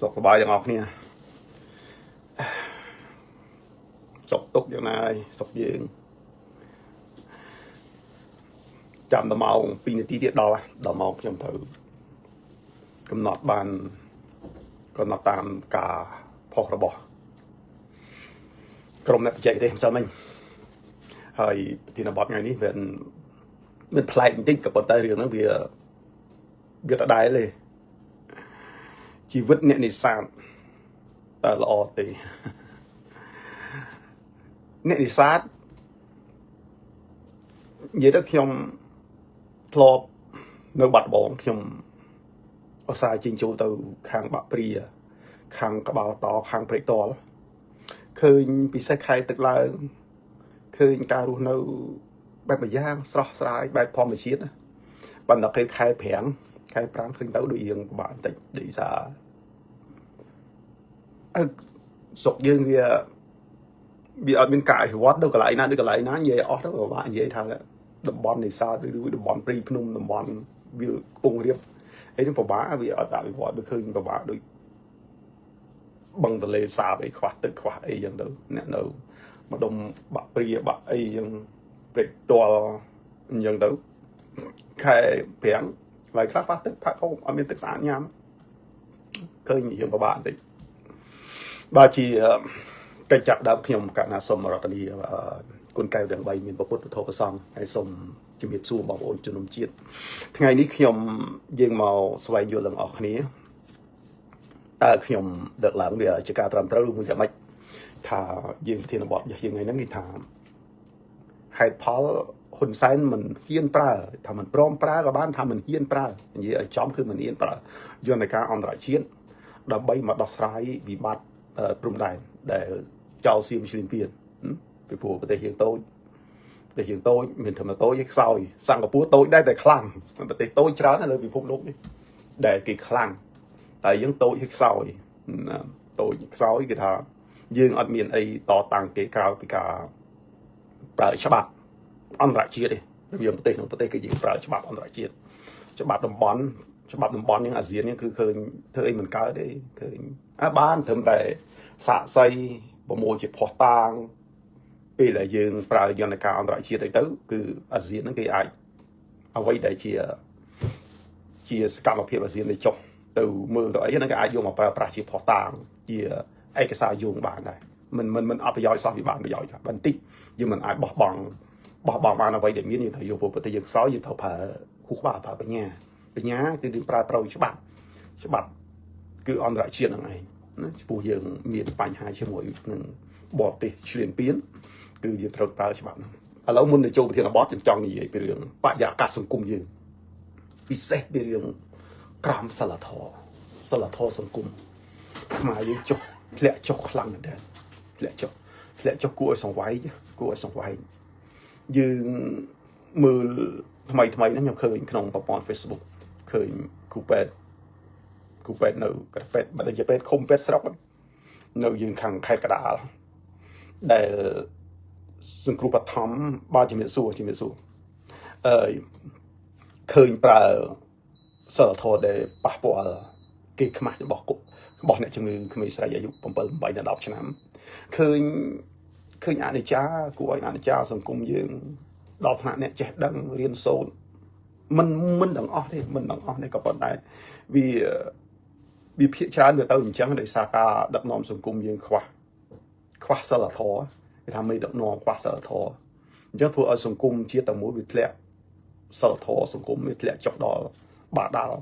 សុខសប្បាយទាំងអស់គ្នាសុខទុកយ៉ាងណាហើយសុខយើងចាំដល់ម៉ោង2នាទីទៀតដល់ម៉ោងខ្ញុំត្រូវកំណត់បានកំណត់តាមការផុសរបស់ក្រុមអ្នកបច្ចេកទេម្សិលមិញហើយប្រធានបទថ្ងៃនេះវាមានប្លែកបន្តិចក៏ប៉ុន្តែរឿងហ្នឹងវាដដែលទេជីវិតអ្នកនេសាទតើល្អទេអ្នកនេសាទនិយាយទៅខ្ញុំធ្លាប់នៅបាត់ដំបងខ្ញុំឧស្សាហ៍ជិះចូលទៅខាងបាក់ព្រាខាងក្បាលតខាងព្រែកតលឃើញពិសេសខែទឹកឡើងឃើញការរស់នៅបែបមួយយ៉ាងស្រស់ស្រាយបែបធម្មជាតិណាប៉ុន្តែពេលខែប្រាំងខែ5ឃើញទៅដូចរៀងពិបាកបន្តិចដូចថាស្រុកយើងវាអត់មានការអភិវឌ្ឍនៅកន្លែងណាដូចកន្លែងណានិយាយអស់ទៅពិបាកនិយាយថាតំបន់នេសាទឬតំបន់ព្រៃភ្នំតំបន់វាខ្ពង់រាបអីហ្នឹងពិបាកវាអត់អភិវឌ្ឍវាឃើញពិបាកដូចបឹងទន្លេសាបអីខ្វះទឹកខ្វះអីចឹងទៅអ្នកនៅម្ដុំបាក់ព្រាបាក់អីចឹងព្រែកតលអញ្ចឹងទៅខែប្រាំងហើយខ្លះខ្វះទឹកផាក់ហូបអត់មានទឹកស្អាតញ៉ាំឃើញយើងពិបាកបន្តិចបើជាកិច្ចចាប់ដើមខ្ញុំកណាសូមរតនីគុណកែវទាំង3មានពុទ្ធធម៌ប្រសងហើយសូមជំរាបសួរបងប្អូនជនរួមជាតិថ្ងៃនេះខ្ញុំយើងមកស្វែងយល់ទាំងអស់គ្នាតើខ្ញុំដឹកឡើងវាជាការត្រឹមត្រូវឬមួយយ៉ាងម៉េចថាយើងប្រធានបទយើងថ្ងៃហ្នឹងគេថាហេតុផលហ៊ុនសែនមិនហ៊ានប្រើថាមិនព្រមប្រើក៏បានថាមិនហ៊ានប្រើនិយាយឲ្យចំគឺមិនហ៊ានប្រើយន្តការអន្តរជាតិដើម្បីមកដោះស្រាយវិបត្តិព្រំដែនដែលចោលសៀមឈ្លានពានពីព្រោះប្រទេសយើងតូចមានធម្មតូចឯខ្សោយសិង្ហបុរីតូចដែរតែខ្លាំងប្រទេសតូចច្រើននៅលើពិភពលោកនេះដែលគេខ្លាំងតែយើងតូចឯខ្សោយគេថាយើងអត់មានអីតតាំងគេក្រៅពីការប្រើច្បាប់អន្តរជាតិទេយើងប្រទេសក្នុងប្រទេសគឺយើងប្រើច្បាប់អន្តរជាតិច្បាប់តំបន់យើងអាស៊ាននេះគឺឃើញធ្វើអីមិនកើតទេឃើញបានត្រឹមតែសាកសីប្រមូលជាភ័ស្តុតាងពេលដែលយើងប្រើយន្តការអន្តរជាតិទៅគឺអាស៊ានហ្នឹងគេអាចអ្វីដែលជាសកម្មភាពអាស៊ាននេះចុះទៅមើលទៅអីហ្នឹងគេអាចយកមកប្រើប្រាស់ជាភ័ស្តុតាងជាឯកសារយោងបានដែរមិនអត់ប្រយោជន៍សោះវាបានប្រយោជន៍ថាបន្តិចយើងមិនអាចបោះបង់បានអ្វីដែលមានយើងត្រូវយកប្រទេសយើងខ្សោយយើងត្រូវប្រើគូក្បាលប្រើបញ្ញាគឺយើងប្រើប្រាស់ច្បាប់គឺអន្តរជាតិហ្នឹងឯងណាចំពោះយើងមានបញ្ហាជាមួយនឹងបរទេសឈ្លានពានគឺយើងត្រូវប្រើច្បាប់ហ្នឹងឥឡូវមុននឹងចូលប្រធានបទខ្ញុំចង់និយាយពីរឿងបរិយាកាសសង្គមយើងពិសេសពីរឿងក្រមសីលធម៌សង្គមខ្មែរយើងធ្លាក់ចុះខ្លាំងមែនទែនធ្លាក់ចុះគួរឲ្យសង្វេគយើងមើលថ្មីហ្នឹងខ្ញុំឃើញក្នុងប្រព័ន្ធ Facebook ឃើញគូពេទ្យនៅពេទ្យបើជាពេទ្យឃុំពេទ្យស្រុកនៅយើងខាងខេត្តកណ្ដាលដែលសង្គ្រោះបឋមបាទជំរាបសួរឃើញប្រើសិលធម៌ដែលប៉ះពាល់គេខ្មាស់របស់អ្នកជំងឺក្មេងស្រីអាយុ7 8ដល់10ឆ្នាំឃើញអនិច្ចាគួរឲ្យអនិច្ចាសង្គមយើងដល់ថ្នាក់អ្នកចេះដឹងរៀនសូត្រមិនដឹងអស់ទេក៏ប៉ុន្តែវាភាគច្រើនវាទៅអញ្ចឹងដោយសារការដឹកនាំសង្គមយើងខ្វះសិលធម៌គេថាមេដឹកនាំខ្វះសិលធម៌អញ្ចឹងធ្វើឲ្យសង្គមជាតិតែមួយវាធ្លាក់សិលធម៌សង្គមវាធ្លាក់ចុះដល់បាក់ដាល់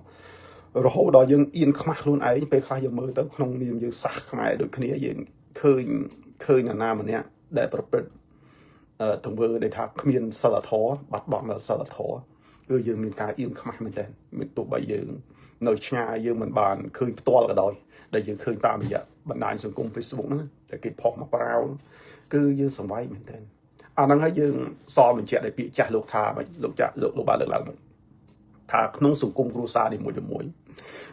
រហូតដល់យើងអៀនខ្មាស់ខ្លួនឯងពេលខ្លះយើងមើលទៅក្នុងនាមយើងសាសខ្មែរដូចគ្នាយើងឃើញណាម្នាក់ដែលប្រព្រឹត្តទង្វើដែលថាគ្មានសិលធម៌បាត់បង់ដល់សិលធម៌គឺយើងមានការអៀនខ្មាស់មែនទែនមិនទោះបីយើងនៅឆ្ងាយយើងមិនបានឃើញផ្ទាល់ក៏ដោយដែលយើងឃើញតាមរយៈបណ្ដាញសង្គម Facebook ហ្នឹងតែគេផុសមកប្រោលគឺយើងសង្វេគមែនទែនអាហ្នឹងហើយយើងសល់បញ្ជាក់ដោយពាក្យចាស់លោកថាលោកបានលើកឡើងមកថាក្នុងសង្គមគ្រួសារនីមួយ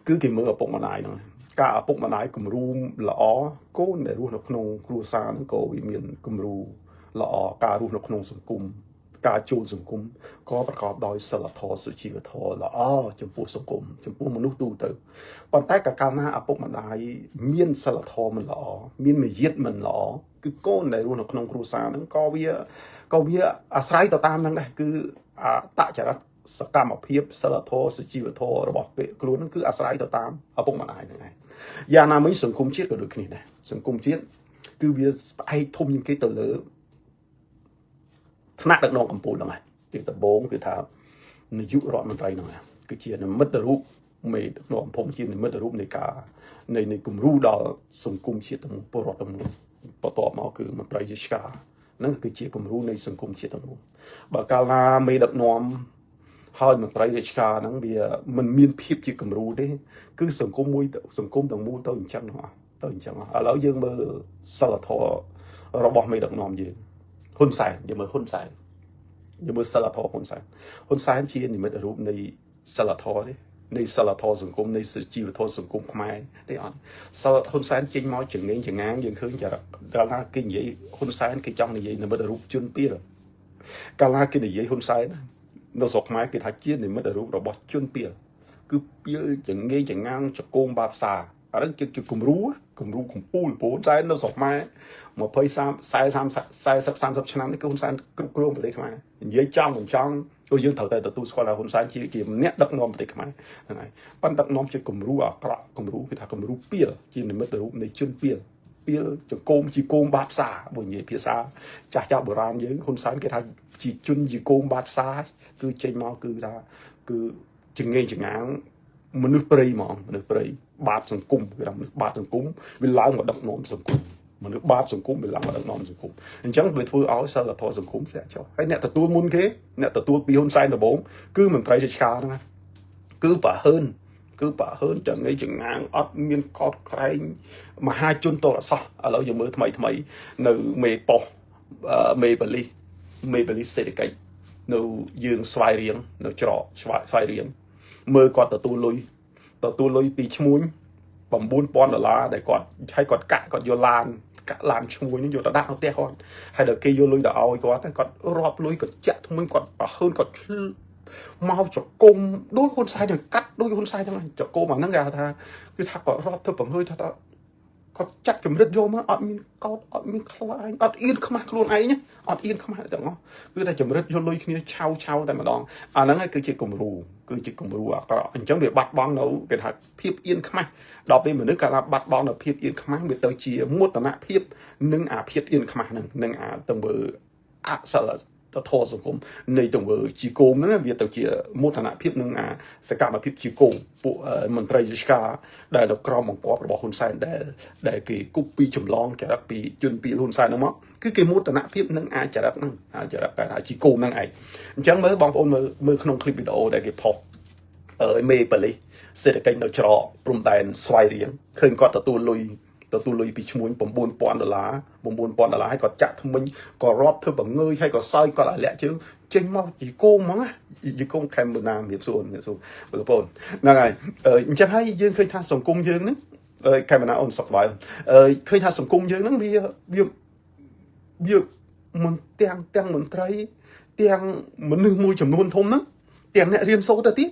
គឺគេមើលឪពុកម្ដាយហ្នឹងការឪពុកម្ដាយគំរូល្អកូនដែលរស់នៅក្នុងគ្រួសារហ្នឹងក៏វាមានគំរូល្អការរស់នៅក្នុងសង្គម ការចូលសង្គមក៏ប្រកបដោយសិលធម៌សុជីវធម៌ល្អចំពោះសង្គមចំពោះមនុស្សទូទៅប៉ុន្តែក៏កាលណាឪពុកម្ដាយមានសិលធម៌មិនល្អមានមារយាទមិនល្អគឺកូនដែលរស់នៅក្នុងគ្រួសារហ្នឹងក៏វាអាស្រ័យទៅតាមហ្នឹងដែរគឺអតចរិតសកម្មភាពសិលធម៌សុជីវធម៌របស់ពេលខ្លួនហ្នឹងគឺអាស្រ័យទៅតាមឪពុកម្ដាយហ្នឹងឯងយ៉ាងណាមិញសង្គមជាតិក៏ដូចគ្នាដែរសង្គមជាតិគឺវាផ្អែកធំជាងគេទៅលើថ្នាក់ដឹកនាំកម្ពុជាហ្នឹងឯងទីដំបូងគឺថានាយករដ្ឋមន្ត្រីហ្នឹងឯងគឺជានិមិត្តរូបមេដឹកនាំភូមិជានិមិត្តរូបនៃការនៃគំរូដល់សង្គមជាតិទាំងពលរដ្ឋទាំងមូលបន្ទាប់មកគឺមន្ត្រីរាជការហ្នឹងគឺជាគំរូនៃសង្គមជាតិទាំងមូលបើកាលណាមេដឹកនាំហើយមន្ត្រីរាជការហ្នឹងវាមិនមានភាពជាគំរូទេគឺសង្គមទាំងមូលទៅអញ្ចឹងហ្នឹងទៅអញ្ចឹងឥឡូវយើងមើលសិលធម៌របស់មេដឹកនាំយើងហ៊ុនសែនយើងមើលហ៊ុនសែនយើងមើលសិលធម៌ហ៊ុនសែនជានិមិត្តរូបនៃសិលធម៌ទេនៃសិលធម៌សង្គមនៃជីវធម៌សង្គមខ្មែរទេអត់សិលហ៊ុនសែនចេញមកចង្ងាងយើងឃើញចាដល់ណាគេនិយាយហ៊ុនសែនគេចង់និយាយនិមិត្តរូបជនពីលកាលណាគេនិយាយហ៊ុនសែននៅស្រុកខ្មែរគេថាជានិមិត្តរូបរបស់ជនពីលគឺពីលចង្ងាងចកងបាផ្សារអាហ្នឹងជាគំរូកំពូលហ៊ុនសែននៅស្រុកខ្មែរ40-30 ឆ្នាំនេះគឺហ៊ុនសែនគ្រប់គ្រងប្រទេសខ្មែរនិយាយចំមិនចង់គឺយើងត្រូវតែទទួលស្គាល់ថាហ៊ុនសែនជាអ្នកដឹកនាំប្រទេសខ្មែរហ្នឹងហើយប៉ុន្តែដឹកនាំជាគំរូអាក្រក់គំរូគឺថាគំរូពីលជានិមិត្តរូបនៃជនពីលចង្គមជាគោមបាតផ្សារបើនិយាយភាសាចាស់បុរាណយើងហ៊ុនសែនគេថាជាជនជាគោមបាតផ្សារគឺចេញមកគឺថាគឺចង្ងាងមនុស្សព្រៃហ្មងមនុស្សព្រៃបាតសង្គមគេថាមនុស្សបាតសង្គមវាឡើងមកដឹកនាំសង្គមមនុស្សបាតសង្គមវាឡើងមកដឹកនាំសង្គមអញ្ចឹងវាធ្វើឲ្យសិលធម៌សង្គមធ្លាក់ចុះហើយអ្នកទទួលមុនគេអ្នកទទួលពីហ៊ុនសែនដំបូងគឺមន្ត្រីរាជការហ្នឹងគឺប្រហើនចង្ងាងអត់មានកោតក្រែងមហាជនតរសោះឥឡូវយើងមើលថ្មីនៅមេប៉ុសមេបលិសសេដ្ឋកិច្ចនៅយើងស្វាយរៀងនៅច្រកស្វាយរៀងមើលគាត់ទទួលលុយពីឈ្មួញ$9,000ដែលគាត់កាក់គាត់យកឡានឈ្មួញនេះយកទៅដាក់នៅផ្ទះគាត់ហើយដល់គេយកលុយទៅឲ្យគាត់រាប់លុយគាត់ចាក់ថ្មិញគាត់ប្រហើនគាត់មកចកុំដូចហ៊ុនសែននឹងកាត់ដូចហ៊ុនសែនហ្នឹងចកុំអាហ្នឹងគេថាគឺថាគាត់រាប់ធ្វើបង្ហើយថាគាត់ចាក់ចម្រិតយកមកអត់មានកោតអត់មានខ្លាញ់អត់អៀនខ្មាស់ខ្លួនឯងអត់អៀនខ្មាស់ទាំងអស់គឺតែចម្រិតយកលុយគ្នាឆៅតែម្ដងអាហ្នឹងហើយគឺជាគំរូអាក្រក់អញ្ចឹងវាបាត់បង់នៅគេថាភាពអៀនខ្មាស់ដល់ពេលមនុស្សកាលណាបាត់បង់នៅភាពអៀនខ្មាស់វាទៅជាមោទនភាពនិងអាភាពអៀនខ្មាស់ហ្នឹងនឹងអាទង្វើអសិលធម៌សង្គមនៃទង្វើជាគោមហ្នឹងវាទៅជាមោទនភាពនឹងអាសកម្មភាពជាគោមពួកមន្ត្រីរាជការដែលនៅក្រមបង្គាប់របស់ហ៊ុនសែនដែលគេគប់ពីចម្លងចរិតពីជនពីហ៊ុនសែនហ្នឹងមកគឺគេមោទនភាពនឹងអាចរិតហ្នឹងអាចរិតតែថាជាគោមហ្នឹងឯងអញ្ចឹងមើលបងប្អូនមើលក្នុងคลิปវីដេអូដែលគេផុសមេប៉ូលីសសេដ្ឋកិច្ចនៅច្រកព្រំដែនស្វាយរៀងឃើញគាត់ទទួលលុយពីឈ្មួញ$9,000ហើយគាត់ចាក់ថ្មិញក៏រាប់ធ្វើបង្ងើយហើយក៏សើចគាត់អាលាក់ជើងចេញមកជីគោមហ្មងជីគោមខេមណាមៀបសួនបងប្អូនហ្នឹងហើយអញ្ចឹងហើយយើងឃើញថាសង្គមយើងហ្នឹងខេមណាអូនសុខសប្បាយឃើញថាសង្គមយើងហ្នឹងវាមិនទាំងមន្ត្រីទាំងមនុស្សមួយចំនួនធំហ្នឹងទាំងអ្នករៀនសូត្រទៅទៀត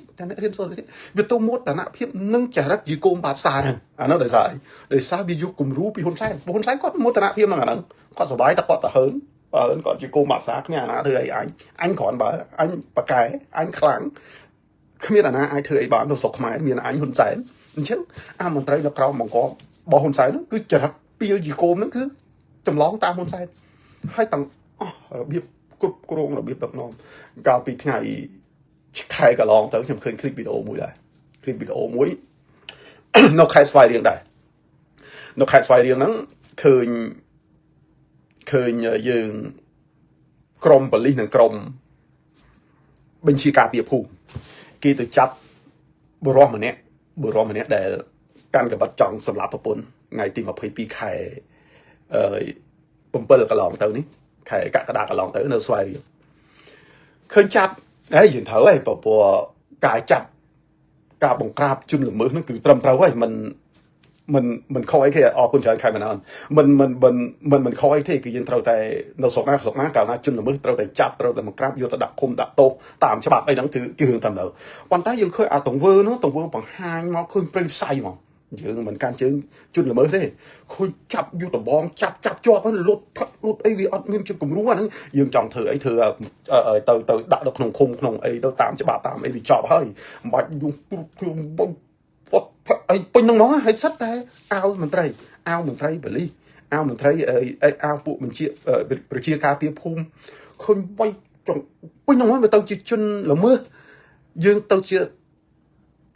វាទៅមោទនភាពនឹងចរិតយីកូមបាផ្សារហ្នឹងអានោះដោយសារវាយកគំរូពីហ៊ុនសែនគាត់មោទនភាពហ្នឹងអាហ្នឹងគាត់សប្បាយតែគាត់ទៅហើនគាត់យីកូមបាផ្សារគ្នាអាណាធ្វើអីអញគ្រាន់បើអញបកែអញខ្លាំងគ្មានអាណាអាចធ្វើអីបាននៅស្រុកខ្មែរមានអញហ៊ុនសែនអញ្ចឹងអាមន្ត្រីនៅក្រៅបង្ករបស់ហ៊ុនសែនហ្នឹងគឺចរិតពីលយីកូមហ្នឹងគឺចម្លងតាមហ៊ុនសែនហើយទាំងអស់របៀបគ្រប់គ្រងរបៀបដឹកនាំកាលពីថ្ងៃខែកន្លងទៅខ្ញុំឃើញคลิปវីដេអូមួយនៅខេត្តស្វាយរៀងដែរនៅខេត្តស្វាយរៀងហ្នឹងឃើញយើងក្រុមប៉ូលីសនិងក្រុមបញ្ជាការពារភូមិគេទៅចាប់បុរសម្នាក់ដែលកាន់កាបិតចង់សម្លាប់ប្រពន្ធថ្ងៃទី22ខែ7កន្លងទៅនេះខែកក្កដាកន្លងទៅនៅស្វាយរៀងឃើញចាប់ហើយយើងត្រូវហើយព្រោះការចាប់ការបង្ក្រាបជនល្មើសហ្នឹងគឺត្រឹមត្រូវហើយ mìnhខកអីគេអរគុណច្រើនខែមិនអត់មិនខកអីទេគឺយើងត្រូវតែនៅស្រុកណាកាលណាជនល្មើសត្រូវតែចាប់ត្រូវតែមកក្រាបយកទៅដាក់ឃុំដាក់ទោសតាមច្បាប់អីហ្នឹងគឺរឿងតាមទៅប៉ុន្តែយើងឃើញអាទង្វើនោះទង្វើបង្ហាញមកឃើញព្រៃផ្សៃមកយើងមិនកាន់ជើងជនល្មើសទេឃើញចាប់យកដបងចាប់ជាប់ហើយលុតអីវាអត់មានជាគំរូអាហ្នឹងយើងចង់ធ្វើអីធ្វើទៅដាក់នៅក្នុងឃុំក្នុងអីទៅតាមច្បាប់តាមអីវាចប់ហើយមិនបាច់យំខ្ញុំអីពេញហ្នឹងហ្មងហើយសិតតែអាវមន្ត្រីបលិសអាវមន្ត្រីអាវពួកបញ្ជាប្រជាការពារភូមិឃើញវាយចង់ពេញហ្នឹងមកទៅជាជនល្មើសយើងទៅជា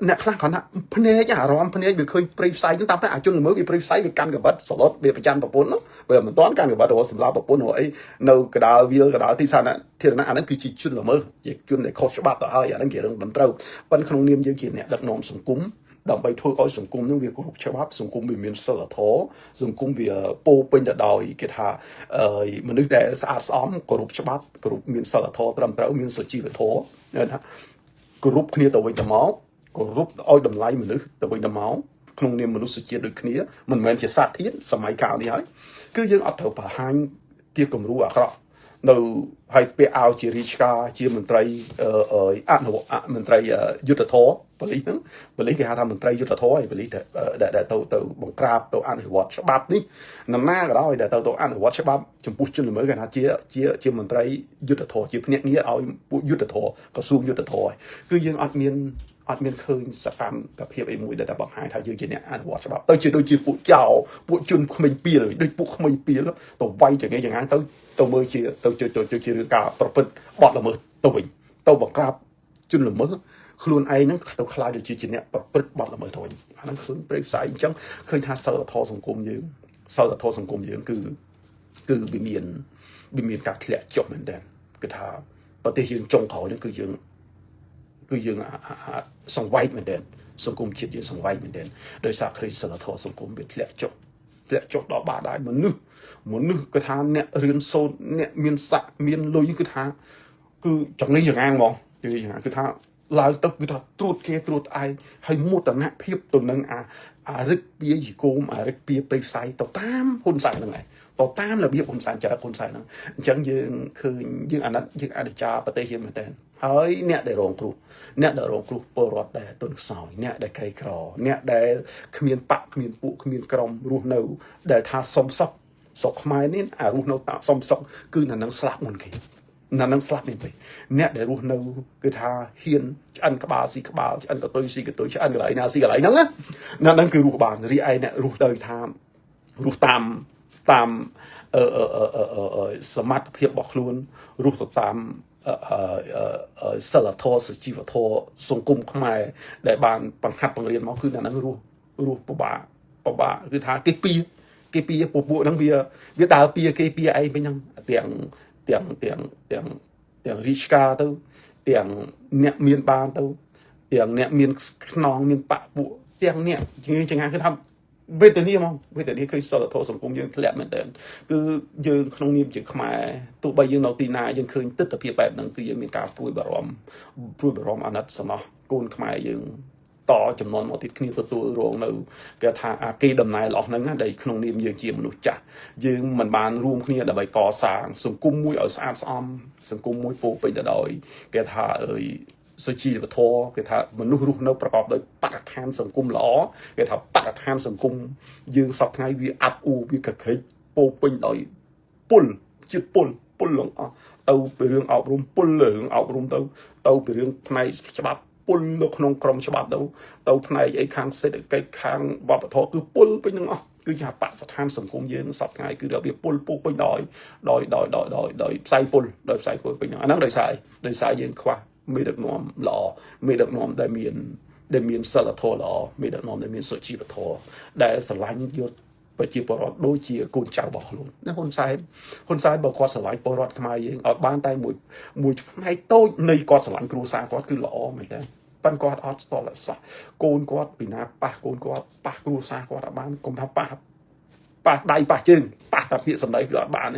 អ្នកខ្លះគាត់ថាភ្នែកអារម្មណ៍ភ្នែកវាឃើញព្រៃផ្សៃហ្នឹងតាមតែអាជនល្មើសវាព្រៃផ្សៃវាកាន់កបិតសឡុតវាប្រចាំប្រពន្ធនោះវាមិនទាន់កាន់កបិតរហូតសម្រាប់ប្រពន្ធអីនៅកដាលវាលកដាលទីសាធារណៈអាហ្នឹងគឺជាជនល្មើសជាជនដែលខុសច្បាប់ទៅហើយអាហ្នឹងជារឿងមិនត្រូវប៉ុន្តែក្នុងនាមយើងជាអ្នកដឹកនាំសង្គមដើម្បីធ្វើឲ្យសង្គមនឹងវាគោរពច្បាប់សង្គមវាមានសិលធម៌សង្គមវាពោពេញទៅដោយគេថាមនុស្សដែលស្អាតស្អំគោរពច្បាប់គោរពមានសិលធម៌ត្រឹមត្រូវមានសុជីវធម៌ណាគោរពគ្នាទៅវិញទៅមកគោរពឲ្យតម្លៃមនុស្សទៅវិញទៅមកក្នុងនាមមនុស្សជាតិដូចគ្នាមិនមែនជាសត្វធាតុសម័យកាលនេះហើយគឺយើងអត់ត្រូវបង្ហាញជាគំរូអាក្រក់នៅហើយពាក់អាវជារាជការជាមន្ត្រីអនុមន្ត្រីយុទ្ធធរប៉ូលីសហ្នឹងប៉ូលីសគេហៅថាមន្ត្រីយុទ្ធធរហើយប៉ូលីសដែលទៅបង្ក្រាបទៅអនុវត្តច្បាប់នេះនរណាក៏ដោយដែលទៅអនុវត្តច្បាប់ចំពោះជនល្មើសគេថាជាមន្ត្រីយុទ្ធធរជាភ្នាក់ងារឲ្យពួកយុទ្ធធរក្រសួងយុទ្ធធរគឺយើងអត់មានឃើញសកម្មភាពអីមួយដែលតែបង្ហាញថាយើងជាអ្នកអនុវត្តច្បាប់ទៅជាដូចជាពួកចៅពួកជនក្មេងពីលដូចពួកក្មេងពីលទៅវាយចង្អេរចង្អាងទៅមើលជាទៅជារឿងការប្រព្រឹត្តបទល្មើសទៅវិញទៅបង្ក្រាបជនល្មើសខ្លួនឯងហ្នឹងទៅខ្លាចទៅជាអ្នកប្រព្រឹត្តបទល្មើសទៅវិញអាហ្នឹងឃើញព្រៃផ្សៃអញ្ចឹងឃើញថាសិលធម៌សង្គមយើងគឺវាមានការធ្លាក់ចុះមែនតើគឺថាប្រទេសយើងចុងក្រោយនេះគឺយើងសង្វែកមែនទែនសង្គមជាតិយើងសង្វែកមែនទែនដោយសារឃើញសិលធម៌សង្គមវាធ្លាក់ចុះដល់បាតហើយមនុស្សគឺថាអ្នករៀនសូត្រអ្នកមានស័ក្តិមានលុយគឺថាគឺចង្លីចង្អាងហ្មងគឺថាឡើងទៅគឺថាត្រួតគេត្រួតឯងហើយមោទនភាពទៅនឹងអារិទ្ធពាយគោមអារិទ្ធពាព្រៃផ្សៃទៅតាមហ៊ុនសែនហ្នឹងឯងទៅតាមរបៀបហ៊ុនសែនចរិតហ៊ុនសែនហ្នឹងអញ្ចឹងយើងឃើញយើងអាណិតយើងអនុចារប្រទេសយើងមែនតើហើយអ្នកដែលរងគ្រោះពលរដ្ឋដែលទុនខ្សោយអ្នកដែលក្រីក្រអ្នកដែលគ្មានបកគ្មានពួកគ្មានក្រុមរស់នៅដែលថាសុំសុខស្រុកខ្មែរនេះអារស់នៅតាមសុំសុខគឺនៅនឹងស្លាប់មុនគេនៅនឹងស្លាប់នេះវិញអ្នកដែលរស់នៅគឺថាហ៊ានឆ្អិនក្បាលស៊ីក្បាលឆ្អិនកតុយស៊ីកតុយឆ្អិនកន្លែងណាស៊ីកន្លែងហ្នឹងណាហ្នឹងគឺរស់បានរីឯអ្នករស់ទៅថារស់តាមសមត្ថភាពរបស់ខ្លួនរស់ទៅតាមសិលធម៌សុជីវធម៌សង្គមខ្មែរដែលបានបង្ហាត់បង្រៀនមកគឺអ្នកហ្នឹងរស់ពិបាកគឺថាគេពៀពពួកហ្នឹងវាដើរពៀគេពៀឯងវិញហ្នឹងទាំងរីឆ្កាទៅទាំងអ្នកមានបានទៅទាំងអ្នកមានខ្នងមានបកពួកទាំងអ្នកចង្អាគឺថាវេទនាឃើញសិលធម៌សង្គមយើងធ្លាក់មែនតើគឺយើងក្នុងនាមជាខ្មែរទោះបីយើងនៅទីណាយើងឃើញទស្សនវិជ្ជាបែបហ្នឹងគឺយើងមានការព្រួយបារម្ភអាណិតសំណោះកូនខ្មែរយើងតចំនួនមកទៀតគ្នាទទួលរងនៅគេថាអាគេដំណើររបស់ហ្នឹងដែលក្នុងនាមយើងជាមនុស្សចាស់យើងមិនបានរួមគ្នាដើម្បីកសាងសង្គមមួយឲ្យស្អាតស្អំសង្គមមួយពោពេញទៅដោយគេថាសុជីវធម៌គេថាមនុស្សរស់នៅប្រកបដោយបរិស្ថានសង្គមល្អគេថាបរិស្ថានសង្គមយើងសពថ្ងៃវាអាប់អួរវាកក្រិចពោពេញដោយពុលជាតិពុលឡើងអស់ទៅពីរឿងអប់រំពុលរឿងអប់រំទៅពីរឿងផ្នែកច្បាប់ពុលនៅក្នុងក្រមច្បាប់ទៅផ្នែកអីខាងសេដ្ឋកិច្ចខាងវប្បធម៌គឺពុលពេញទាំងអស់គឺជាបរិស្ថានសង្គមយើងសពថ្ងៃគឺរបៀបពុលពោពេញដោយផ្សែងពុលពេញហ្នឹងអាហ្នឹងដោយសារយើងខ្វះមេដឹកនាំល្អមេដឹកនាំដែលមានសិលធម៌ល្អមេដឹកនាំដែលមានសុជីវធម៌ដែលស្រឡាញ់យុទ្ធប្រជាពលរដ្ឋដូចជាកូនចៅរបស់ខ្លួនណាហ៊ុនសែនបើគាត់ស្រឡាញ់ពលរដ្ឋខ្មែរយើងឲ្យបានតែមួយផ្នែកតូចនៃគាត់ស្រឡាញ់គ្រួសារគាត់គឺល្អមែនតើប៉ុន្តែគាត់អត់ស្ទាល់តែសោះកូនគាត់ពីណាប៉ះកូនគាត់ប៉ះគ្រួសារគាត់អត់បានកុំថាប៉ះដៃប៉ះជើងប៉ះតែពាក្យសម្ដីគឺអត់បាន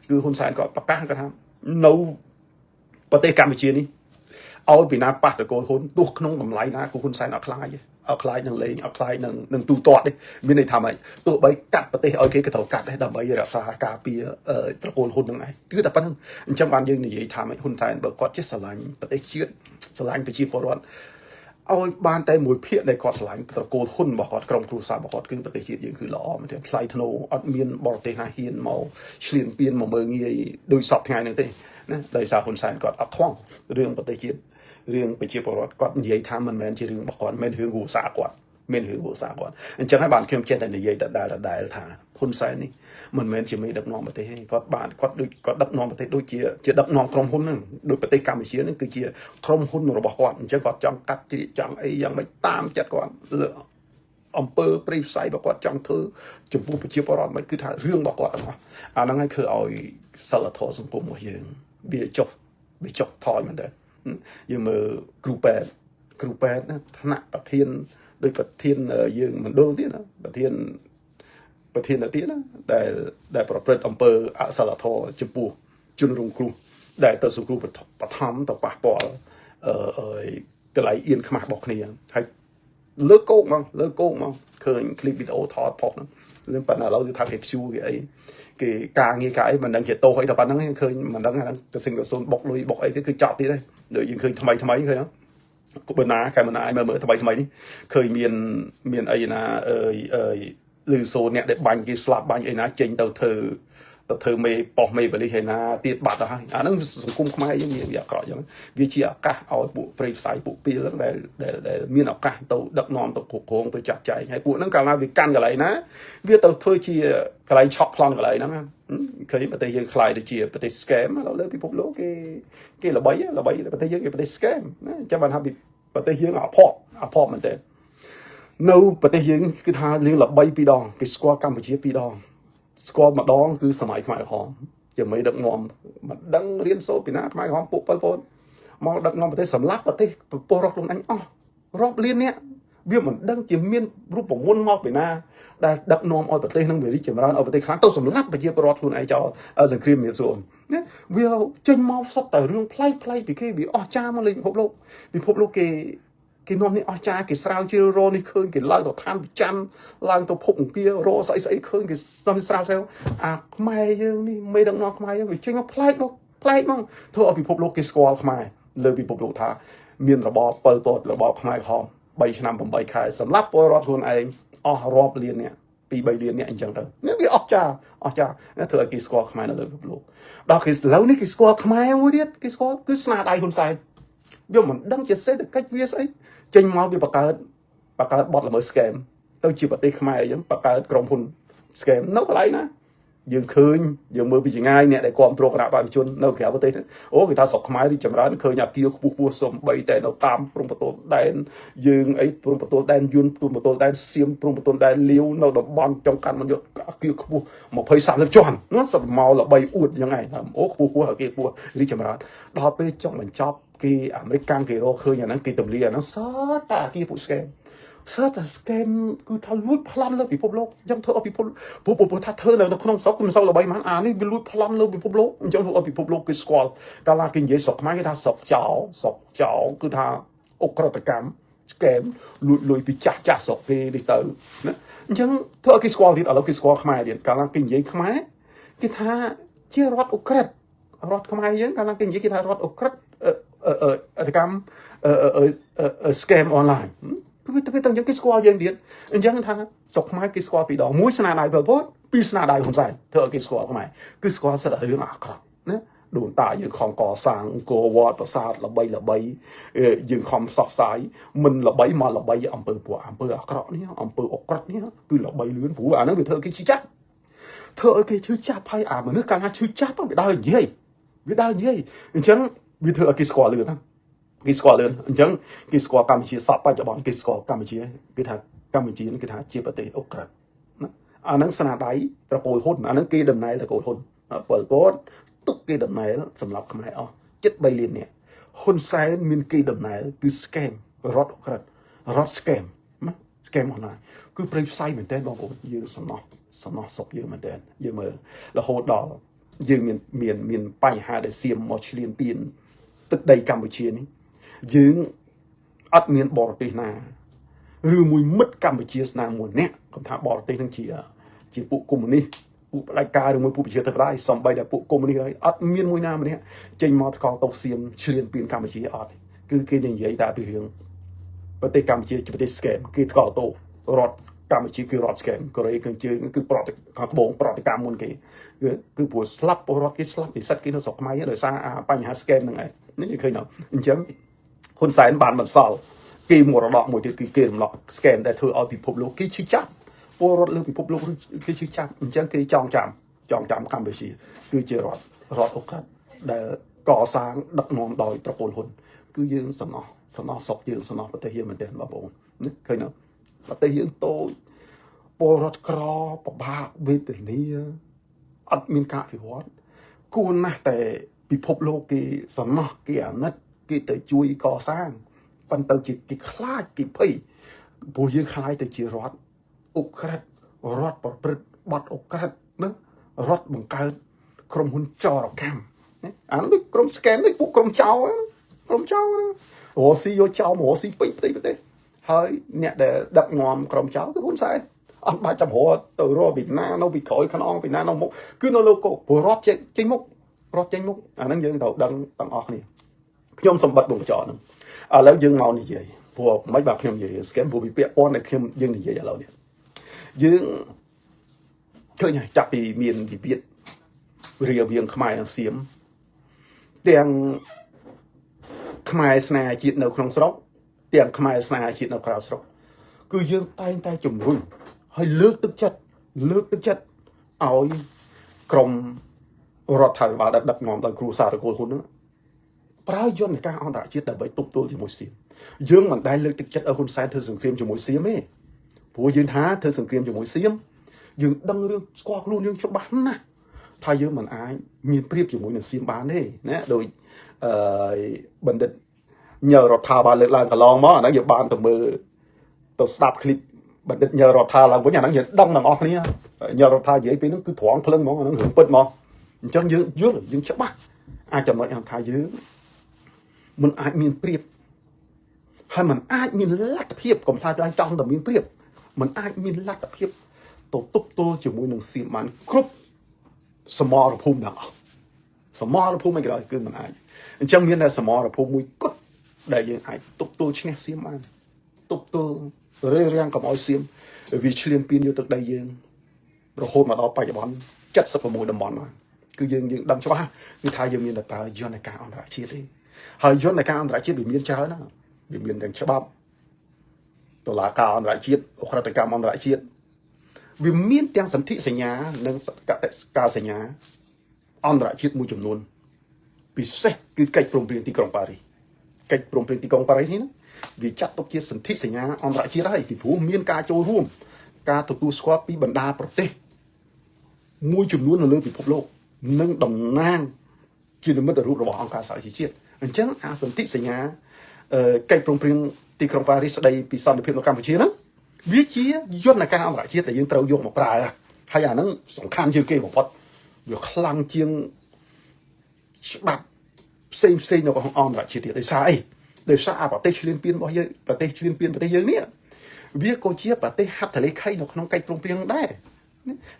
គឺហ៊ុនសែនគាត់ប្រកាសគាត់ថានៅប្រទេសកម្ពុជានេះឲ្យពីណាប៉ះតកូលហ៊ុនទោះក្នុងតម្លៃណាគឺហ៊ុនសែនអត់ខ្លាច ឲ្យខ្លាយនឹងលេងឲ្យខ្លាយនឹងទូទាត់នេះមានន័យថាម៉េចទោះបីកាត់ប្រទេសឲ្យគេក៏ត្រូវកាត់ដែរដើម្បីរក្សាការពារត្រកូលហ៊ុននឹងឯងគឺតែប៉ុណ្្នឹងអញ្ចឹងបានយើងនិយាយថាម៉េចហ៊ុនសែនបើគាត់ចេះស្រឡាញ់ប្រទេសជាតិស្រឡាញ់ប្រជាពលរដ្ឋឲ្យបានតែមួយភាគដែលគាត់ស្រឡាញ់ត្រកូលហ៊ុនរបស់គាត់ក្រុមគ្រួសាររបស់គាត់គឺប្រទេសជាតិយើងគឺល្អមែនទេថ្លៃថ្នូរអត់មានបរទេសណាហ៊ានមកឈ្លានពានមកមើងងាយដោយសពថ្ងៃហ្នឹងទេណាដោយសារហ៊ុនសែនគាត់អត់ខ្វល់រឿងប្រទេសជាតិរឿងប្រជាពលរដ្ឋគាត់និយាយថាមិនមែនជារឿងរបស់គាត់មិនមែនរឿងគ្រួសារគាត់មានរឿងគ្រួសារគាត់អញ្ចឹងហើយបានខ្ញុំចេះតែនិយាយដដែលថាហ៊ុនសែននេះមិនមែនជាមេដឹកនាំប្រទេសទេគាត់បានគាត់ដូចគាត់ដឹកនាំប្រទេសដូចជាដឹកនាំក្រុមហ៊ុនហ្នឹងដូចប្រទេសកម្ពុជាហ្នឹងគឺជាក្រុមហ៊ុនរបស់គាត់អញ្ចឹងគាត់ចង់កាត់ជ្រៀកចង់អីយ៉ាងម៉េចតាមចិត្តគាត់លើអង្គើព្រៃផ្សៃរបស់គាត់ចង់ធ្វើចំពោះប្រជាពលរដ្ឋមិនគឺថារឿងរបស់គាត់ទាំងអស់អាហ្នឹងហើយគឺឲ្យសិលធម៌សង្គមរបស់យើងវាចុះថយមែនទេយើងមើលគ្រូពេទ្យណាថ្នាក់ប្រធានដោយប្រធានយើងមណ្ឌលទៀតណាប្រធានទៀតណាដែលប្រព្រឹត្តអំពើអសិលធម៌ចំពោះជនរងគ្រោះដែលទៅសង្គ្រោះបឋមទៅប៉ះពាល់កន្លែងអៀនខ្មាស់របស់គ្នាហើយលើកគោកមកឃើញคลิปវីដេអូថតផុសហ្នឹងរឿងប៉ុណ្ណាឥឡូវគឺថាគេព្យួរគេអីគេការងារការអីមិនដឹងជាទោសអីតែប៉ុណ្្នឹងឃើញមិនដឹងហ្នឹងទៅសិង្ហសូនបុកលុយបុកអីទៀតគឺចប់ទៀតហើយដូចយើងឃើញថ្មីឃើញហ្នឹងបើណាកែមិនអាចមើលថ្មីនេះឃើញមានអីណាលឺសូនអ្នកដែលបាញ់គេស្លាប់បាញ់អីណាចេញទៅធ្វើមេប៉ោះមេបលិសឯណាទៀតបាត់ហើយអាហ្នឹងសង្គមខ្មែរយើងវាអាក្រក់អញ្ចឹងវាជាឱកាសឲ្យពួកព្រៃផ្សៃពួកពីលដែលមានឱកាសទៅដឹកនាំទៅគ្រប់គ្រងទៅចាត់ចែងហើយពួកហ្នឹងកាលណាវាកាន់កន្លែងណាវាទៅធ្វើជាកន្លែងឆក់ប្លន់កន្លែងហ្នឹងឃើញប្រទេសយើងខ្លាយទៅជាប្រទេស scam លើពិភពលោកគេល្បីប្រទេសយើងគេប្រទេស scam ណាអញ្ចឹងបានថាប្រទេសយើងអភ័ព្វមែនទេនៅប្រទេសយើងគឺថាលៀងល្បីពីរដងគេស្គាល់កម្ពុជាពីរដងស្គាល់ម្ដងគឺសម័យខ្មែរក្រហមជាមេដឹកនាំមិនដឹងរៀនសូត្រពីណាខ្មែរក្រហមពួកប៉ុលពតមកដឹកនាំប្រទេសសម្លាប់ប្រទេសពលរដ្ឋខ្លួនអញអស់រាប់លានអ្នកវាមិនដឹងជាមានរូបមន្តមកពីណាដែលដឹកនាំឲ្យប្រទេសនឹងវារីកចម្រើនឲ្យប្រទេសខ្លាំងទៅសម្លាប់ប្រជាពលរដ្ឋខ្លួនឯងចោលសង្គ្រាមមានសួនណាវាចេញមកសុទ្ធតែរឿងប្លែកពីគេវាអស្ចារ្យមកលេពិភពលោកគេនាំនេះអស្ចារ្យគេស្រាវជ្រាវរនេះឃើញគេឡើងទៅឋានប្រចាំឡើងទៅភពអង្គារស្អីឃើញគេស្រាវជ្រាវអាខ្មែរយើងនេះមេដឹកនាំខ្មែរយើងវាចេញមកប្លែកមកធ្វើឲ្យពិភពលោកគេស្គាល់ខ្មែរលើពិភពលោកថាមានរបបប៉ុលពតរបបខ្មែរក្រហម3ឆ្នាំ8ខែសម្រាប់ពលរដ្ឋខ្លួនឯងអស់រាប់លានអ្នក2-3លានអ្នកអញ្ចឹងទៅនេះវាអស្ចារ្យណាធ្វើឲ្យគេស្គាល់ខ្មែរនៅលើពិភពលោកដល់គេឥឡូវនេះគេស្គាល់ខ្មែរមួយទៀតគេស្គាល់គឺស្នាដៃហ៊ុនសែនវាមិនដឹងជាសេដ្ឋកិច្ចវាស្អីចេញមកវាបង្កើតបទល្មើស scam ទៅជាប្រទេសខ្មែរអញ្ចឹងបង្កើតក្រុមហ៊ុន scam នៅកន្លែងណាយើងឃើញយើងមើលពីចម្ងាយអ្នកដែលគ្រប់គ្រងគណៈបព្វជិជននៅក្រៅប្រទេសអូគេថាស្រុកខ្មែររីកចម្រើនឃើញអាគារខ្ពស់សំបីតែនៅតាមព្រំប្រទល់ដែនយើងអីព្រំប្រទល់ដែនយួនព្រំប្រទល់ដែនសៀមព្រំប្រទល់ដែនលាវនៅតំបន់ចុងកាត់មិនយកអាគារខ្ពស់20-30ជាន់នោះសត្វមកល្បីអួតយ៉ាងហ្នឹងអូខ្ពស់អាគារខ្ពស់រីកចម្រើនដល់ពេលចង់បញ្ចប់គេអាមេរិកកាំងគេរកឃើញអាហ្នឹងគេទម្លាអាហ្នឹងសតតែអាគារពួក scam គឺថាលួចប្លន់លើពិភពលោកអញ្ចឹងធ្វើឲ្យពិភពពួកថាធ្វើនៅក្នុងស្រុកគឺមិនសូវល្បីហ្មងអានេះវាលួចប្លន់លើពិភពលោកអញ្ចឹងធ្វើឲ្យពិភពលោកគេស្គាល់កាលណាគេនិយាយស្រុកខ្មែរគេថាស្រុកចោលគឺថាអុក្រិតកម្ម scam លួចលុយពីចាស់ស្រុកគេនេះទៅណាអញ្ចឹងធ្វើឲ្យគេស្គាល់ទៀតឥឡូវគេស្គាល់ខ្មែរទៀតកាលណាគេនិយាយខ្មែរគេថាជារដ្ឋអុក្រិតរដ្ឋខ្មែរយើងកាលណាគេនិយាយគេថារដ្ឋអុក្រិតអតកម្មscam onlineវាទៅអញ្ចឹងគេស្គាល់យើងទៀតអញ្ចឹងថាស្រុកខ្មែរគេស្គាល់ពីរដងមួយស្នាដៃប៉ុលពតពីរស្នាដៃហ៊ុនសែនធ្វើឲ្យគេស្គាល់ខ្មែរគឺស្គាល់សិតតែរឿងអាក្រក់ណាដូនតាយើងខំកសាងអង្គរវត្តប្រាសាទល្បីយើងខំផ្សព្វផ្សាយមិនល្បីមកល្បីអំពើអាក្រក់នេះអំពើអក្រិតនេះគឺល្បីលឿនព្រោះអាហ្នឹងវាធ្វើឲ្យគេឈឺចាប់ហើយអាមនុស្សកាលណាឈឺចាប់វាដើរនិយាយអញ្ចឹងវាធ្វើឲ្យគេស្គាល់លឿនណាគេស្គាល់លឿនអញ្ចឹងគេស្គាល់កម្ពុជាសពបច្ចុប្បន្នគេស្គាល់កម្ពុជាគេថាកម្ពុជាគេថាជាប្រទេសអុក្រិតណាអាហ្នឹងស្នាដៃត្រកូលហ៊ុនអាហ្នឹងគេដំណើរត្រកូលហ៊ុនប៉ុលពតទុកគេដំណើរសម្រាប់ខ្មែរអស់ជិត3លាននាក់ហ៊ុនសែនមានគេដំណើរគឺ scam រត់អុក្រិតរត់ scam ណា scam អនឡាញគឺព្រៃផ្សៃមែនតើបងប្អូនយើងសំណោះសុកយើងមែនតើយើងមើលរហូតដល់យើងមានបញ្ហាដែលសៀមមកឈ្លានពានទឹកដីកម្ពុជានេះយើងអត់មានបរទេសណា ឬមួយមិត្តកម្ពុជាស្នាមមួយអ្នកខ្ញុំថាបរទេសនឹងជាពួកកុម្មុយនីសពួកផ្ដាច់ការឬមួយពួកប្រជាធិបតេយ្យសំបីតែពួកកុម្មុយនីសហើយអត់មានមួយណាម្នាក់ចេញមកថ្កោលទោសសៀមឈ្លានពានកម្ពុជាអត់គឺគេនិយាយតែពីរឿងប្រទេសកម្ពុជាជាប្រទេស scam គេថ្កោលទោសរដ្ឋកម្ពុជាគឺរដ្ឋ scam កូរ៉េគឺជើងគឺប្រតិខាងត្បូងប្រតិកម្មមុនគេគឺព្រោះស្លាប់ពលរដ្ឋគេស្លាប់និស្សិតគេនៅស្រុកខ្មែរដោយសារបញ្ហា scam ហ្នឹងឯងនេះឃើញដល់អញ្ចឹងហ៊ុនសែនបានបន្សល់គេមរតកមួយទៀតគឺគេរំលឹក scam ដែលធ្វើឲ្យពិភពលោកគេឈឺចាប់ពលរដ្ឋលើពិភពលោកគេឈឺចាប់អញ្ចឹងគេចងចាំកម្ពុជាគឺជារដ្ឋអូក្រិតដែលកសាងដឹកនាំដោយត្រកូលហ៊ុនគឺយើងសំណោះសុខយើងសំណោះប្រទេសយើងមែនទែនបងប្អូនឃើញទេប្រទេសយើងតូចពលរដ្ឋក្រពិបាកវេទនាអត់មានការអភិវឌ្ឍគួរណាស់តែពិភពលោកគេសំណោះគេអាណិតគេទៅជួយកសាងប៉ុន្តែជាគេខ្លាចគេភ័យព្រោះយើងខ្លាចទៅជារដ្ឋអ៊ុក្រិតរដ្ឋប្រព្រឹត្តបទអ៊ុក្រិតណារដ្ឋបង្កើតក្រុមហ៊ុនចរកម្មអានោះក្រុម scam នេះពួកក្រុមចោរហ្នឹងរស់ស៊ីយកចោលមករស់ស៊ីពេញប្រទេសហើយអ្នកដែលដឹកនាំក្រុមចោរគឺហ៊ុនសែនអត់បាច់ចាំរត់ទៅរកពីណានៅពីក្រោយខ្នងពីណានៅមុខគឺនៅលោកពលរដ្ឋចេញមុខអាហ្នឹងយើងត្រូវដឹងទាំងអស់គ្នាខ្ញុំសម្បត្តិបងចោហ្នឹងឥឡូវយើងមកនិយាយព្រោះមិនបាទខ្ញុំនិយាយ scam ព្រោះពីពាក់ព័ន្ធតែយើងនិយាយឥឡូវនេះយើងឃើញហើយចាប់ពីមានវិវាទរាវាងខ្មែរនិងសៀមទាំងខ្មែរស្នេហ៍ជាតិនៅក្នុងស្រុកទាំងខ្មែរស្នេហ៍ជាតិនៅក្រៅស្រុកគឺយើងតែងតែជំរុញហើយលើកទឹកចិត្តឲ្យក្រមរដ្ឋាភិបាលដឹកនាំដោយគ្រូសារតកូលហ៊ុនប្រើយន្តការអន្តរជាតិដើម្បីទប់ទល់ជាមួយសៀមយើងមិនដែលលើកទឹកចិត្តឲ្យហ៊ុនសែនធ្វើសង្គ្រាមជាមួយសៀមទេព្រោះយើងថាធ្វើសង្គ្រាមជាមួយសៀមយើងដឹងរឿងស្គាល់ខ្លួនយើងច្បាស់ណាស់ថាយើងមិនអាចមានប្រៀបជាមួយនឹងសៀមបានទេណាដោយបណ្ឌិតញ៉ែរដ្ឋាភិបាលលើកឡើងកន្លងមកអាហ្នឹងយើងបានទៅមើលទៅស្ដាប់ឃ្លីបបណ្ឌិតញ៉ែរដ្ឋាឡើងវិញអាហ្នឹងយើងដឹងទាំងអស់គ្នាញ៉ែរដ្ឋានិយាយពេលហ្នឹងគឺត្រង់ភ្លឹងហ្មងអាហ្នឹងរឿងពិតហ្មងអញ្ចឹងយើងយល់យើងច្បាស់អាចចំណុចថាយើងមិនអាចមានប្រៀបហើយមិនអាចមានលទ្ធភាពកុំថាចង់តែមានប្រៀបមិនអាចមានលទ្ធភាពទៅទប់ទល់ជាមួយនឹងសៀមបានគ្រប់សមរភូមិទាំងអស់សមរភូមិមិនក្រោយគឺមិនអាចអញ្ចឹងមានតែសមរភូមិមួយគត់ដែលយើងអាចទប់ទល់ឈ្នះសៀមបានទប់ទល់រាំងកុំឲ្យសៀមវាឈ្លានពានយកទឹកដីយើងរហូតមកដល់បច្ចុប្បន្ន76តំបន់បានគឺយើងដឹងច្បាស់គឺថាយើងមានតែប្រើយន្តការអន្តរជាតិទេហើយយន្តការអន្តរជាតិវាមានច្រើនណាវាមានទាំងច្បាប់តុលាការអន្តរជាតិអក្រិតកម្មអន្តរជាតិវាមានទាំងសន្ធិសញ្ញានិងកតិកាសញ្ញាអន្តរជាតិមួយចំនួនពិសេសគឺកិច្ចព្រមព្រៀងទីក្រុងប៉ារីសកិច្ចព្រមព្រៀងទីក្រុងប៉ារីសនេះណាវាចាត់ទុកជាសន្ធិសញ្ញាអន្តរជាតិហើយពីព្រោះមានការចូលរួមការទទួលស្គាល់ពីបណ្ដាប្រទេសមួយចំនួននៅលើពិភពលោកនិងតំណាងជានិមិត្តរូបរបស់អង្គការសហជីវជាតិអញ្ចឹងអាសន្ធិសញ្ញាកិច្ចព្រមព្រៀងទីក្រុងប៉ារីសស្ដីពីសន្តិភាពនៅកម្ពុជាហ្នឹងវាជាយន្តការអន្តរជាតិដែលយើងត្រូវយកមកប្រើហើយអាហ្នឹងសំខាន់ជាងគេបំផុតវាខ្លាំងជាងច្បាប់ផ្សេងនៅក្នុងអន្តរជាតិទៀតដោយសារអីដោយសារប្រទេសឈ្លានពានរបស់យើងប្រទេសឈ្លានពានប្រទេសយើងនេះវាក៏ជាប្រទេសហត្ថលេខីនៅក្នុងកិច្ចព្រមព្រៀងដែរ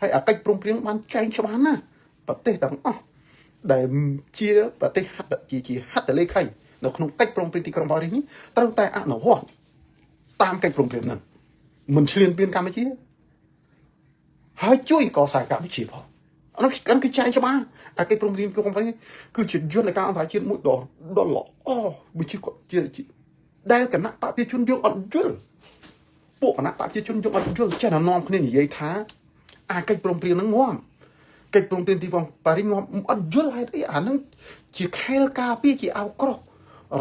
ហើយអាកិច្ចព្រមព្រៀងបានចែងច្បាស់ណាស់ប្រទេសទាំងអស់ដែលជាប្រទេសហត្ថលេខីនៅក្នុងកិច្ចព្រមព្រៀងទីក្រុងប៉ារីសនេះត្រូវតែអនុវត្តតាមកិច្ចព្រមព្រៀងហ្នឹងមិនឈ្លានពានកម្ពុជាហើយជួយកសាងកម្ពុជាផងអានោះគឺចែងច្បាស់តែកិច្ចព្រមព្រៀងទីក្រុងប៉ារីសគឺជាយន្តការអន្តរជាតិមួយដ៏ល្អវាជាដែលគណៈបព្វជិជនយើងអត់យល់ពួកគណៈបព្វជិជនយើងអត់យល់ចេះតែនាំគ្នានិយាយថាអាកិច្ចព្រមព្រៀងហ្នឹងងាប់កិច្ចព្រមព្រៀងទីក្រុងប៉ារីសងាប់អត់យល់ហេតុអីអាហ្នឹងជាខែលការពារជាអោក្រោះ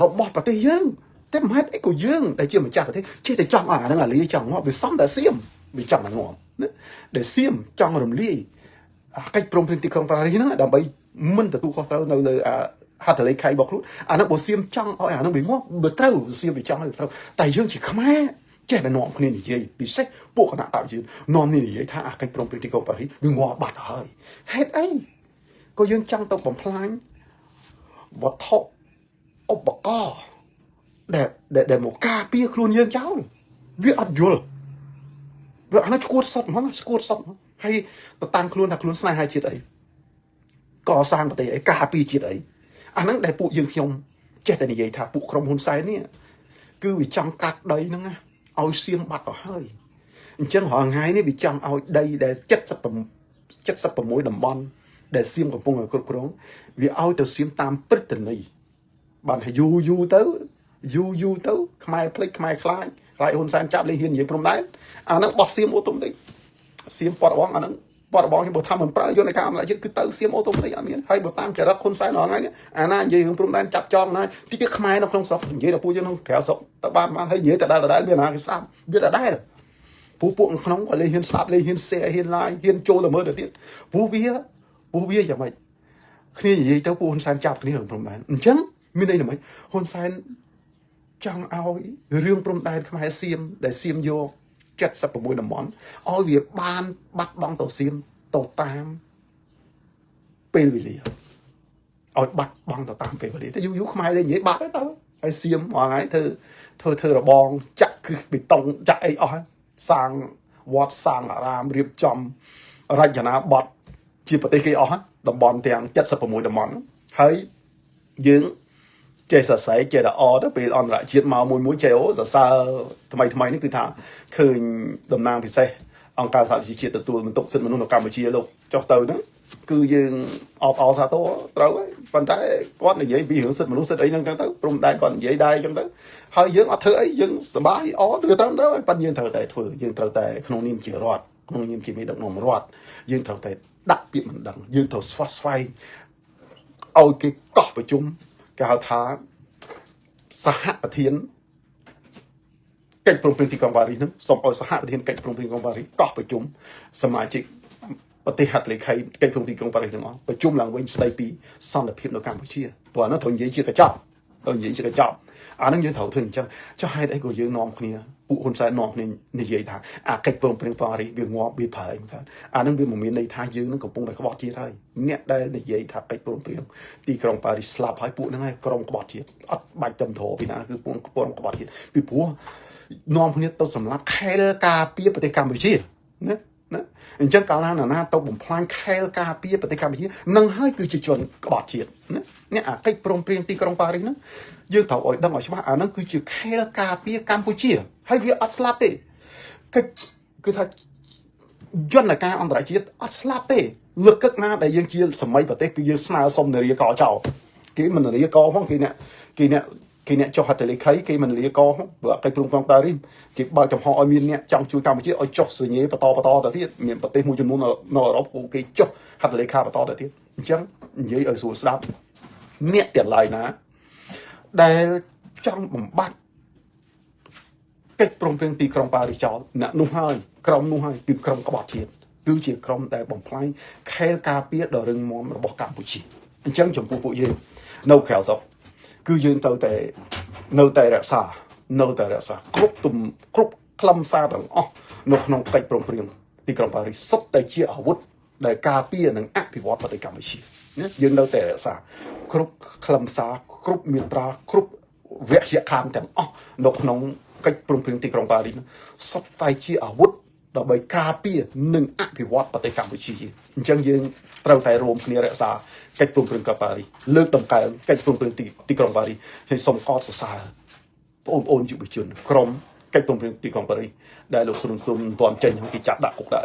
របស់ប្រទេសយើងតែមិនហេតុអីក៏យើងដែលជាម្ចាស់ប្រទេសចេះតែចង់អាហ្នឹងអាលីចង់ងាប់វាសំតែសៀមវាចង់តែងាប់ណាដែលសៀមចង់រំលាយកិច្ចព្រមព្រៀងទីក្រុងប៉ារីសហ្នឹងដើម្បីមិនទទួលខុសត្រូវនៅលើហត្ថលេខីរបស់ខ្លួនអានោះបើសៀមចង់ឲ្យអានោះវាងាប់វាត្រូវសៀមវាចង់ឲ្យត្រូវតែយើងជាខ្មែរចេះតែនាំគ្នានិយាយពិសេសពួកគណៈបព្វជិជននាំគ្នានិយាយថាអាកិច្ចព្រមព្រៀងទីក្រុងប៉ារីសវាងាប់បាត់ហើយហេតុអីក៏យើងចង់ទៅបំផ្លាញវត្ថុឧបករណ៍ដែលមកការពារខ្លួនយើងចោល វាអត់យល់វាអានោះឈួតសុតហ្មងឈួតសុតហើយទៅតាំងខ្លួនថាខ្លួនស្នេហាជាតិអីកសាងប្រទេសអីការពារជាតិអីអាហ្នឹងដែលពួកយើងខ្ញុំចេះតែនិយាយថាពួកក្រុមហ៊ុនសែននេះគឺវាចង់កាត់ដីហ្នឹងឲ្យសៀមបាត់ទៅហើយអញ្ចឹងរាល់ថ្ងៃនេះវាចង់ឲ្យដីដែល76តំបន់ដែលសៀមកំពុងគ្រប់គ្រងវាឲ្យទៅសៀមតាមព្រឹត្តន័យបានយូរទៅខ្មែរភ្លេចខ្មែរខ្លាចហ៊ុនសែនចាប់លេងហ៊ាននិយាយព្រំដែនអាហ្នឹងបោះសៀមអូតូម៉ាទិកសៀមប៉តបងអាហ្នឹងប៉តបងខ្ញុំបើថាមិនប្រើយន្តការអន្តរជាតិគឺទៅសៀមអូតូម៉ាទិកអត់មានហើយបើតាមចរិតហ៊ុនសែនហ្នឹងហ្នឹងអាណានិយាយរឿងព្រំដែនចាប់ចងណាទីទៀតខ្មែរនៅក្នុងស្រុកនិយាយដល់ពួកយើងក្នុងក្រៅស្រុកទៅបានហើយនិយាយតែដដែលមានអាគេស្ដាប់វាដដែលពួកក្នុងក៏លេងហ៊ានស្ដាប់លេងហ៊ាន share ហ៊ាន like ហ៊ានចូលទៅមើលទៅទៀតព្រោះវាយ៉ាងម៉េចគ្នានិយាយទៅពួកហ៊ុនសែនចាប់គ្នារឿងព្រំដែនអញ្ចឹងមានន័យថាម៉េចហ៊ុនសែនចង់ឲ្យរឿងព្រំដែនខ្មែរសៀមដែលសៀមយក76តំបន់ឲ្យវាបានបាត់បង់ទៅសៀមទៅតាមពេលវេលាឲ្យបាត់បង់ទៅតាមពេលវេលាទៅយូរខ្មែរលេងនិយាយបាត់ទៅហើយសៀមហងៃធ្វើរបងចាក់គ្រឹះបេតុងចាក់អីអស់សាងវត្តសាងអារាមរៀបចំរចនាបថជាប្រទេសគេអស់តំបន់ទាំង76តំបន់ហើយយើងចេះសរសៃចេះតែអទៅពេលអន្តរជាតិមកមួយចេះសរសើរថ្មីនេះគឺថាឃើញតំណាងពិសេសអង្គការសហជីវជាតិទទួលបន្ទុកសិទ្ធិមនុស្សនៅកម្ពុជាលោកចុះទៅហ្នឹងគឺយើងអបអរសាទរត្រូវហើយប៉ុន្តែគាត់និយាយពីរឿងសិទ្ធិមនុស្សសិទ្ធិអីហ្នឹងទៅព្រំដែនគាត់និយាយដែរអញ្ចឹងទៅហើយយើងអត់ធ្វើអីយើងសប្បាយអទៅតាមទៅហើយប៉ុន្តែយើងត្រូវតែធ្វើយើងត្រូវតែក្នុងនាមជារដ្ឋក្នុងនាមជាមេដឹកនាំរដ្ឋយើងត្រូវតែដាក់ពាក្យមិនដឹងយើងត្រូវស្វាស្វែងឲ្យគេកោះប្រជុំគេហៅថាសហប្រធានកិច្ចព្រមព្រៀងទីក្រុងប៉ារីសហ្នឹងសូមឲ្យសហប្រធានកិច្ចព្រមព្រៀងក្រុងប៉ារីសកោះប្រជុំសមាជិកប្រទេសហត្ថលេខីកិច្ចព្រមព្រៀងក្រុងប៉ារីសទាំងអស់ប្រជុំឡើងវិញស្ដីពីសន្តិភាពនៅកម្ពុជាព្រោះអានោះត្រូវនិយាយជាកញ្ចប់អានឹងយើងត្រូវធ្វើអញ្ចឹងចុះហេតុអីក៏យើងនាំគ្នាពួកហ៊ុនសែននាំគ្នានិយាយថាអាកិច្ចព្រមព្រៀងប៉ារីសវាងាប់វាប្រែមិនកើតអានឹងវាមិនមានន័យថាយើងនឹងកំពុងតែក្បត់ជាតិហើយអ្នកដែលនិយាយថាកិច្ចព្រមព្រៀងទីក្រុងប៉ារីសស្លាប់ហើយពួកហ្នឹងឯងក្រុមក្បត់ជាតិអត់បាច់ទៅធរពីណាគឺពួកក្បត់ជាតិពីព្រោះនាំគ្នាទៅសម្លាប់ខែលការពារប្រទេសកម្ពុជាណាអញ្ចឹងកាលណាទៅបំផ្លាញខែលការពារប្រទេសកម្ពុជានឹងហើយគឺជាជនក្បត់ជាតិណាអ្នកអាកិច្ចព្រមព្រៀងទីក្រុងប៉ារីសហ្នឹងយើងត្រូវឲ្យដឹងឲ្យច្បាស់អាហ្នឹងគឺជាខែលការពារកម្ពុជាហើយវាអត់ស្លាប់ទេគឺថាយន្តការអន្តរជាតិអត់ស្លាប់ទេលើកកឹកណាដែលយើងជាសម័យប្រទេសគឺយើងស្នើសុំនារីកចោលគេមិននារីកផងគេអ្នកចុះហត្ថលេខីគេមិនលាកព្រោះកិច្ចព្រមព្រៀងប៉ារីសគេបើកចំហឲ្យមានអ្នកចង់ជួយកម្ពុជាឲ្យចុះសញ្ញេបន្តទៅទៀតមានប្រទេសមួយចំនួននៅអឺរ៉ុបគេចុះហត្ថលេខាបន្តទៅទៀតអញ្ចឹងនិយាយឲ្យស្រួលស្ដាប់អ្នកទាំងឡាយណាដែលចង់បំបត្តិកិច្ចព្រមព្រៀងទីក្រុងប៉ារីសចោលអ្នកនោះហើយក្រុមនោះហើយគឺក្រុមក្បត់ជាតិគឺជាក្រុមដែលបំផ្លាញខែលការពារដ៏រឹងមាំរបស់កម្ពុជាអញ្ចឹងចំពោះពួកយើងនៅក្រៅស្រុកគឺយើងនៅតែរក្សាគ្រប់ខ្លឹមសារទាំងអស់នៅក្នុងកិច្ចព្រមព្រៀងទីក្រុងប៉ារីសសុទ្ធតែជាអាវុធដែលការពារនិងអភិវឌ្ឍប្រទេសកម្ពុជាណាយើងនៅតែរក្សាគ្រប់ខ្លឹមសារគ្រប់មាត្រាគ្រប់វគ្គខណ្ឌទាំងអស់នៅក្នុងកិច្ចព្រមព្រៀងទីក្រុងប៉ារីសសុទ្ធតែជាអាវុធដើម្បីការពារនិងអភិវឌ្ឍប្រទេសកម្ពុជាអញ្ចឹងយើងត្រូវតែរួមគ្នារក្សាកិច្ចព្រមព្រៀងប៉ារីសលើកតម្កើងកិច្ចព្រមព្រៀងទីក្រុងប៉ារីសហើយសូមកោតសរសើរបងប្អូនយុវជនក្រុមកិច្ចព្រមព្រៀងទីក្រុងប៉ារីសដែលលោកស៊ុនមិនទាន់ចេញពីចាប់ដាក់គុកដាក់អី